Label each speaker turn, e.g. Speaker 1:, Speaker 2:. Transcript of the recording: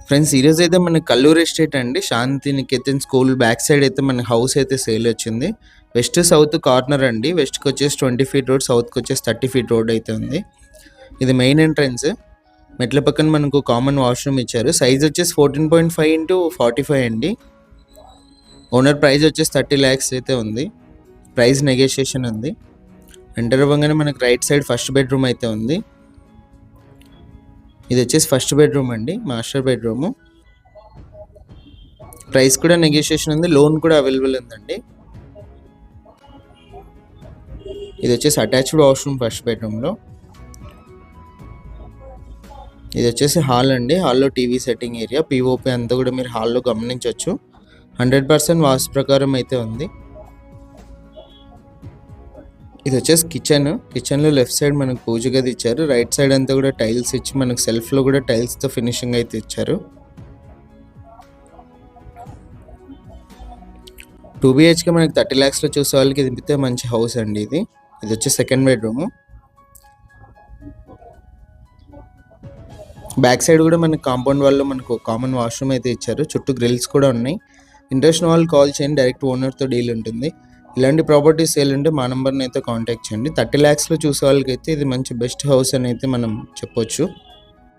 Speaker 1: Friends ఈరోజు అయితే మనకి కల్లూరు ఎస్టేట్ అండి, శాంతి నికేతన్ స్కూల్ బ్యాక్ సైడ్ అయితే మన హౌస్ అయితే సేల్ వచ్చింది. వెస్ట్ సౌత్ కార్నర్ అండి. వెస్ట్కి వచ్చేసి 20 ఫీట్ రోడ్, సౌత్కి వచ్చేసి 30 ఫీట్ రోడ్ అయితే ఉంది. ఇది మెయిన్ ఎంట్రన్స్. మెట్ల పక్కన మనకు కామన్ వాష్రూమ్ ఇచ్చారు. సైజ్ వచ్చేసి 14.5 ఇంటూ 45 అండి. ఓనర్ ప్రైస్ వచ్చేసి 30 lakhs అయితే ఉంది. ప్రైస్ నెగోషియేషన్ ఉంది. ఎంటర్ అవ్వగానే మనకు రైట్ సైడ్ ఫస్ట్ బెడ్రూమ్ అయితే ఉంది. ఇది వచ్చేసి ఫస్ట్ బెడ్రూమ్ అండి, మాస్టర్ బెడ్రూమ్. ప్రైస్ కూడా నెగోషియేషన్ ఉంది, లోన్ కూడా అవైలబుల్ ఉందండి. ఇది వచ్చేసి అటాచ్డ్ వాష్రూమ్ ఫస్ట్ బెడ్రూమ్లో. ఇది వచ్చేసి హాల్ అండి. హాల్లో టీవీ సెట్టింగ్ ఏరియా, పిఓపి అంతా కూడా మీరు హాల్లో గమనించవచ్చు. 100% వాస్తు ప్రకారం అయితే ఉంది. ఇది వచ్చేసి కిచెన్. కిచెన్లో లెఫ్ట్ సైడ్ మనకు పూజ గది ఇచ్చారు. రైట్ సైడ్ అంతా కూడా టైల్స్ ఇచ్చి మనకు సెల్ఫ్లో కూడా టైల్స్తో ఫినిషింగ్ అయితే ఇచ్చారు. 2 BHK మనకి 30 lakhsలో చూసే వాళ్ళకి ఇది అయితే మంచి హౌస్ అండి. ఇది వచ్చి సెకండ్ బెడ్రూమ్. బ్యాక్ సైడ్ కూడా మనకి కాంపౌండ్ వాళ్ళు మనకు కామన్ వాష్రూమ్ అయితే ఇచ్చారు. చుట్టూ గ్రిల్స్ కూడా ఉన్నాయి. ఇంట్రెస్ట్ వాళ్ళు కాల్ చేయండి, డైరెక్ట్ ఓనర్తో డీల్ ఉంటుంది. ఇలాంటి ప్రాపర్టీస్ సేల్ ఉంటే మా నెంబర్ని అయితే కాంటాక్ట్ చేయండి. 30 lakhsలో చూసే వాళ్ళకైతే ఇది మంచి బెస్ట్ హౌస్ అని అయితే మనం చెప్పొచ్చు.